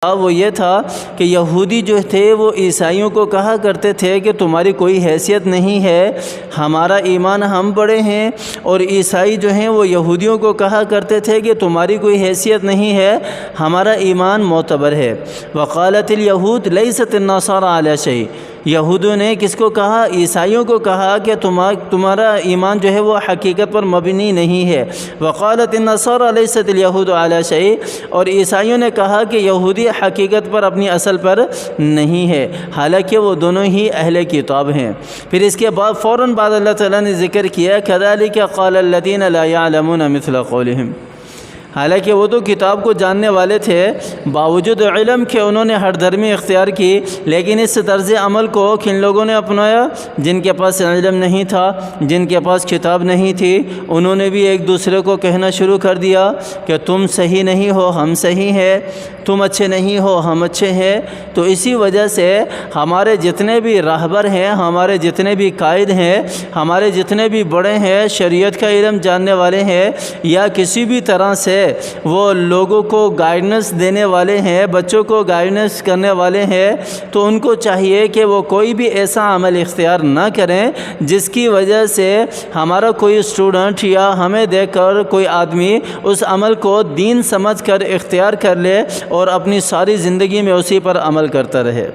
وہ یہ تھا کہ یہودی جو تھے وہ عیسائیوں کو کہا کرتے تھے کہ تمہاری کوئی حیثیت نہیں ہے، ہمارا ایمان ہم بڑے ہیں، اور عیسائی جو ہیں وہ یہودیوں کو کہا کرتے تھے کہ تمہاری کوئی حیثیت نہیں ہے، ہمارا ایمان معتبر ہے۔ وقالت الیہود لیست النصارى علی شیء، یہودوں نے کس کو کہا؟ عیسائیوں کو کہا کہ تمہارا ایمان جو ہے وہ حقیقت پر مبنی نہیں ہے۔ وقالت النصارى لیست الیہود علی شیء، اور عیسائیوں نے کہا کہ یہودی حقیقت پر اپنی اصل پر نہیں ہے، حالانکہ وہ دونوں ہی اہل کتاب ہیں۔ پھر اس کے بعد فوراً بعد اللہ تعالیٰ نے ذکر کیا كذلك قال الذين لا يعلمون مثل قولهم، حالانکہ وہ تو کتاب کو جاننے والے تھے، باوجود علم کہ انہوں نے ہر دھرمی اختیار کی، لیکن اس طرز عمل کو کن لوگوں نے اپنایا؟ جن کے پاس علم نہیں تھا، جن کے پاس کتاب نہیں تھی، انہوں نے بھی ایک دوسرے کو کہنا شروع کر دیا کہ تم صحیح نہیں ہو، ہم صحیح ہیں، تم اچھے نہیں ہو، ہم اچھے ہیں۔ تو اسی وجہ سے ہمارے جتنے بھی راہبر ہیں، ہمارے جتنے بھی قائد ہیں، ہمارے جتنے بھی بڑے ہیں، شریعت کا علم جاننے والے ہیں، یا کسی بھی طرح سے وہ لوگوں کو گائیڈنس دینے والے ہیں، بچوں کو گائیڈنس کرنے والے ہیں، تو ان کو چاہیے کہ وہ کوئی بھی ایسا عمل اختیار نہ کریں جس کی وجہ سے ہمارا کوئی اسٹوڈنٹ یا ہمیں دیکھ کر کوئی آدمی اس عمل کو دین سمجھ کر اختیار کر لے اور اپنی ساری زندگی میں اسی پر عمل کرتا رہے۔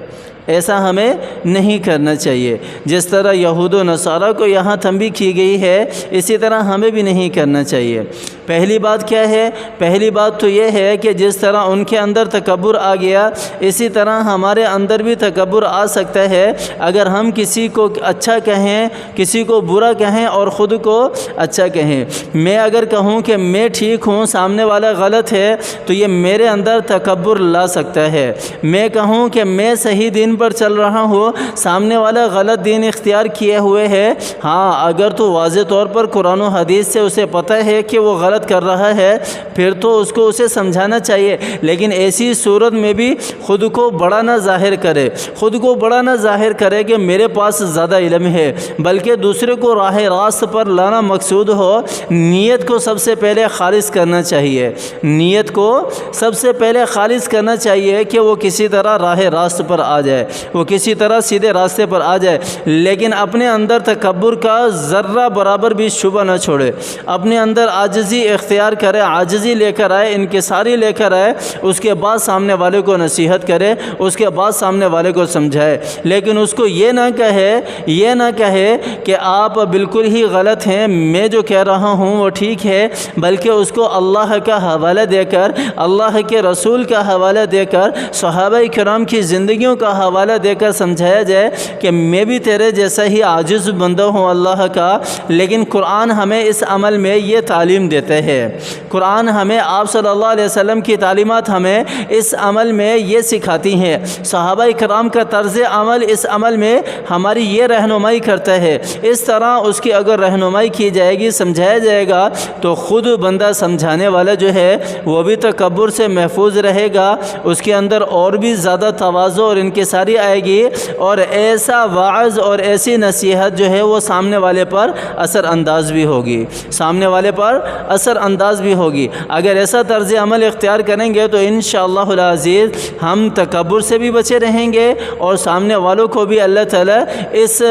ایسا ہمیں نہیں کرنا چاہیے۔ جس طرح یہود و نصارہ کو یہاں تنبیہ کی گئی ہے، اسی طرح ہمیں بھی نہیں کرنا چاہیے۔ پہلی بات کیا ہے؟ پہلی بات تو یہ ہے کہ جس طرح ان کے اندر تکبر آ گیا، اسی طرح ہمارے اندر بھی تکبر آ سکتا ہے اگر ہم کسی کو اچھا کہیں، کسی کو برا کہیں اور خود کو اچھا کہیں۔ میں اگر کہوں کہ میں ٹھیک ہوں، سامنے والا غلط ہے، تو یہ میرے اندر تکبر لا سکتا ہے۔ میں کہوں کہ میں صحیح دین پر چل رہا ہوں، سامنے والا غلط دین اختیار کیے ہوئے ہے، ہاں اگر تو واضح طور پر قرآن و حدیث سے اسے پتہ ہے کہ وہ غلط کر رہا ہے، پھر تو اس کو اسے سمجھانا چاہیے، لیکن ایسی صورت میں بھی خود کو بڑا نہ ظاہر کرے، خود کو بڑا نہ ظاہر کرے کہ میرے پاس زیادہ علم ہے، بلکہ دوسرے کو راہ راست پر لانا مقصود ہو۔ نیت کو سب سے پہلے خالص کرنا چاہیے، نیت کو سب سے پہلے خالص کرنا چاہیے کہ وہ کسی طرح راہ راست پر آ جائے، وہ کسی طرح سیدھے راستے پر آ جائے، لیکن اپنے اندر تکبر کا ذرہ برابر بھی شبہ نہ چھوڑے، اپنے اندر عاجزی اختیار کرے، عاجزی لے کر آئے، انکساری لے کر آئے، اس کے بعد سامنے والے کو نصیحت کرے، اس کے بعد سامنے والے کو سمجھائے، لیکن اس کو یہ نہ کہے کہ آپ بالکل ہی غلط ہیں، میں جو کہہ رہا ہوں وہ ٹھیک ہے، بلکہ اس کو اللہ کا حوالہ دے کر، اللہ کے رسول کا حوالہ دے کر، صحابہ کرام کی زندگیوں کا حوالہ دے کر سمجھایا جائے کہ میں بھی تیرے جیسا ہی عاجز بندہ ہوں اللہ کا، لیکن قرآن ہمیں اس عمل میں یہ تعلیم دیتے ہیں، قرآن ہمیں، آپ صلی اللہ علیہ وسلم کی تعلیمات ہمیں اس عمل میں یہ سکھاتی ہیں، صحابہ کرام کا طرز عمل اس عمل میں ہماری یہ رہنمائی کرتا ہے۔ اس طرح اس کی اگر رہنمائی کی جائے گی، سمجھایا جائے گا، تو خود بندہ سمجھانے والا جو ہے وہ بھی تکبر سے محفوظ رہے گا، اس کے اندر اور بھی زیادہ تواضع اور انکساری آئے گی، اور ایسا واعظ اور ایسی نصیحت جو ہے وہ سامنے والے پر اثر انداز بھی ہوگی، سامنے والے پر اثر انداز بھی ہوگی۔ اگر ایسا طرز عمل اختیار کریں گے تو انشاءاللہ العزیز ہم تکبر سے بھی بچے رہیں گے، اور سامنے والوں کو بھی اللہ تعالیٰ اس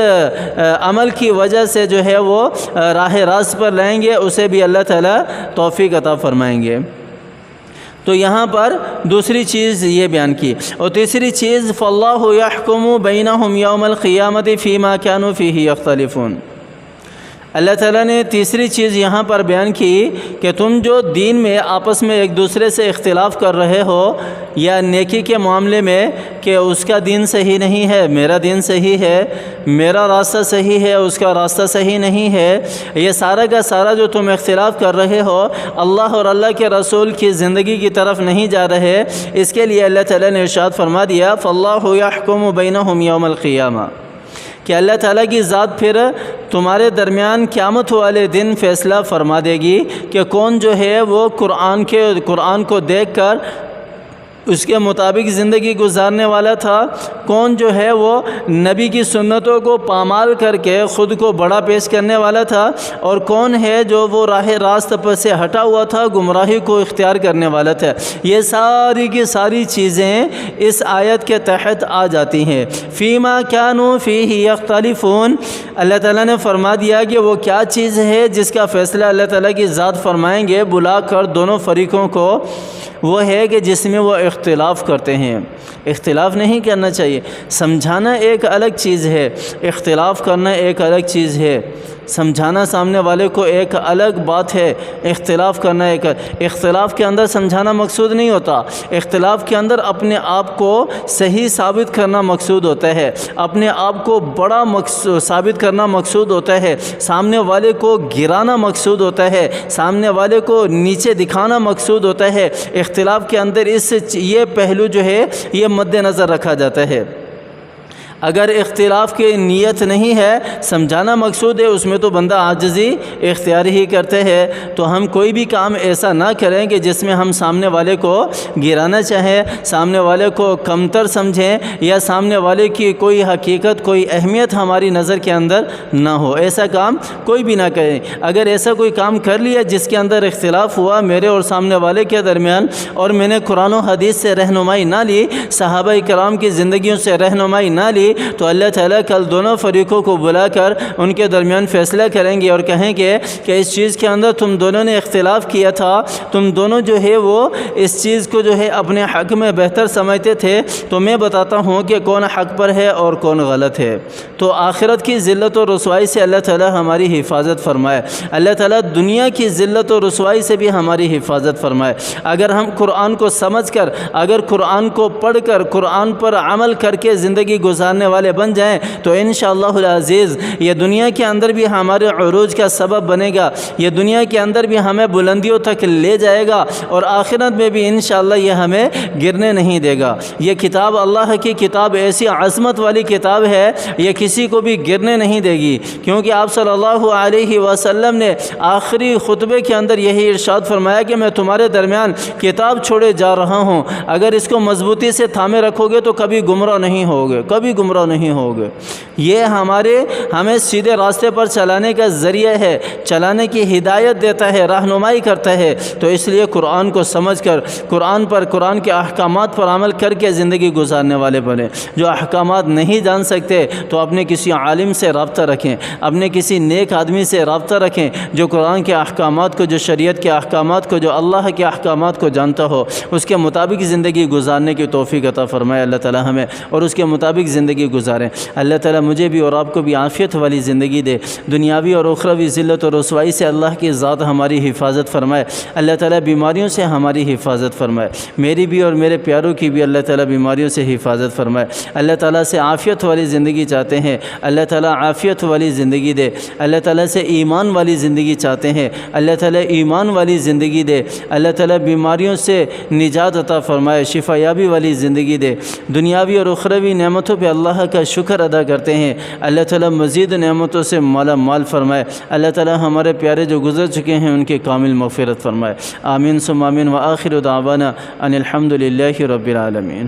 عمل کی وجہ سے جو ہے وہ راہ راست پر لائیں گے، اسے بھی اللہ تعالیٰ توفیق عطا فرمائیں گے۔ تو یہاں پر دوسری چیز یہ بیان کی، اور تیسری چیز فاللہ یحکم بینہم یوم القیامت فیما کانوا فیہ یختلفون، اللہ تعالیٰ نے تیسری چیز یہاں پر بیان کی کہ تم جو دین میں آپس میں ایک دوسرے سے اختلاف کر رہے ہو، یا نیکی کے معاملے میں کہ اس کا دین صحیح نہیں ہے، میرا دین صحیح ہے، میرا راستہ صحیح ہے، اس کا راستہ صحیح نہیں ہے، یہ سارا کا سارا جو تم اختلاف کر رہے ہو، اللہ اور اللہ کے رسول کی زندگی کی طرف نہیں جا رہے، اس کے لیے اللہ تعالیٰ نے ارشاد فرما دیا فاللہ یحکم بینہم یوم القیامہ، کہ اللہ تعالیٰ کی ذات پھر تمہارے درمیان قیامت والے دن فیصلہ فرما دے گی کہ کون جو ہے وہ قرآن کو دیکھ کر اس کے مطابق زندگی گزارنے والا تھا، کون جو ہے وہ نبی کی سنتوں کو پامال کر کے خود کو بڑا پیش کرنے والا تھا، اور کون ہے جو وہ راہ راست پر سے ہٹا ہوا تھا، گمراہی کو اختیار کرنے والا تھا۔ یہ ساری کی ساری چیزیں اس آیت کے تحت آ جاتی ہیں۔ فیما کانوا فیہ یختلفون، اللہ تعالیٰ نے فرما دیا کہ وہ کیا چیز ہے جس کا فیصلہ اللہ تعالیٰ کی ذات فرمائیں گے بلا کر دونوں فریقوں کو، وہ ہے کہ جس میں وہ اختلاف کرتے ہیں۔ اختلاف نہیں کرنا چاہیے، سمجھانا ایک الگ چیز ہے، اختلاف کرنا ایک الگ چیز ہے۔ سمجھانا سامنے والے کو ایک الگ بات ہے، اختلاف کرنا ایک، اختلاف کے اندر سمجھانا مقصود نہیں ہوتا، اختلاف کے اندر اپنے آپ کو صحیح ثابت کرنا مقصود ہوتا ہے، اپنے آپ کو بڑا ثابت کرنا مقصود ہوتا ہے، سامنے والے کو گرانا مقصود ہوتا ہے، سامنے والے کو نیچے دکھانا مقصود ہوتا ہے۔ اختلاف کے اندر یہ پہلو جو ہے یہ مد نظر رکھا جاتا ہے۔ اگر اختلاف کی نیت نہیں ہے، سمجھانا مقصود ہے، اس میں تو بندہ عاجزی اختیار ہی کرتے ہیں۔ تو ہم کوئی بھی کام ایسا نہ کریں کہ جس میں ہم سامنے والے کو گرانا چاہیں، سامنے والے کو کمتر سمجھیں، یا سامنے والے کی کوئی حقیقت، کوئی اہمیت ہماری نظر کے اندر نہ ہو۔ ایسا کام کوئی بھی نہ کریں۔ اگر ایسا کوئی کام کر لیا جس کے اندر اختلاف ہوا میرے اور سامنے والے کے درمیان، اور میں نے قرآن و حدیث سے رہنمائی نہ لی، صحابہ کرام کی زندگیوں سے رہنمائی نہ لی، تو اللہ تعالیٰ کل دونوں فریقوں کو بلا کر ان کے درمیان فیصلہ کریں گے اور کہیں گے کہ اس چیز کے اندر تم دونوں نے اختلاف کیا تھا، تم دونوں جو ہے وہ اس چیز کو جو ہے اپنے حق میں بہتر سمجھتے تھے، تو میں بتاتا ہوں کہ کون حق پر ہے اور کون غلط ہے۔ تو آخرت کی ذلت و رسوائی سے اللہ تعالیٰ ہماری حفاظت فرمائے، اللہ تعالیٰ دنیا کی ذلت و رسوائی سے بھی ہماری حفاظت فرمائے۔ اگر ہم قرآن کو سمجھ کر، اگر قرآن کو پڑھ کر، قرآن پر عمل کر کے زندگی گزارنے والے بن جائیں تو انشاءاللہ العزیز یہ دنیا کے اندر بھی ہمارے عروج کا سبب بنے گا، یہ دنیا کے اندر بھی ہمیں بلندیوں تک لے جائے گا، اور آخرت میں بھی انشاءاللہ یہ ہمیں گرنے نہیں دے گا۔ یہ کتاب اللہ کی کتاب ایسی عظمت والی کتاب ہے، یہ کسی کو بھی گرنے نہیں دے گی، کیونکہ آپ صلی اللہ علیہ وسلم نے آخری خطبے کے اندر یہی ارشاد فرمایا کہ میں تمہارے درمیان کتاب چھوڑے جا رہا ہوں، اگر اس کو مضبوطی سے تھامے رکھو گے تو کبھی گمراہ نہیں ہوگے، کبھی گمراہ نہیں ہوگے۔ یہ ہمیں سیدھے راستے پر چلانے کا ذریعہ ہے، چلانے کی ہدایت دیتا ہے، رہنمائی کرتا ہے۔ تو اس لیے قرآن کو سمجھ کر، قرآن کے احکامات پر عمل کر کے زندگی گزارنے والے بنے۔ جو احکامات نہیں جان سکتے تو اپنے کسی عالم سے رابطہ رکھیں، اپنے کسی نیک آدمی سے رابطہ رکھیں جو قرآن کے احکامات کو، جو شریعت کے احکامات کو، جو اللہ کے احکامات کو جانتا ہو، اس کے مطابق زندگی گزارنے کی توفیق عطا فرمائے اللہ تعالی ہمیں، اور اس کے مطابق زندگی گزاریں۔ اللہ تعالیٰ مجھے بھی اور آپ کو بھی عافیت والی زندگی دے، دنیاوی اور اخروی ذلت و رسوائی سے اللہ کی ذات ہماری حفاظت فرمائے، اللہ تعالیٰ بیماریوں سے ہماری حفاظت فرمائے، میری بھی اور میرے پیاروں کی بھی اللہ تعالیٰ بیماریوں سے حفاظت فرمائے۔ اللہ تعالیٰ سے عافیت والی زندگی چاہتے ہیں، اللہ تعالیٰ عافیت والی زندگی دے۔ اللہ تعالیٰ سے ایمان والی زندگی چاہتے ہیں، اللہ تعالیٰ ایمان والی زندگی دے۔ اللہ تعالیٰ بیماریوں سے نجات عطا فرمائے، شفا یابی والی زندگی دے۔ دنیاوی اور اخروی نعمتوں پہ اللہ کا شکر ادا کرتے ہیں، اللہ تعالیٰ مزید نعمتوں سے مالا مال فرمائے۔ اللہ تعالیٰ ہمارے پیارے جو گزر چکے ہیں ان کی کامل مغفرت فرمائے۔ آمین ثم آمین، وآخر دعوانا ان الحمد للہ رب العالمین۔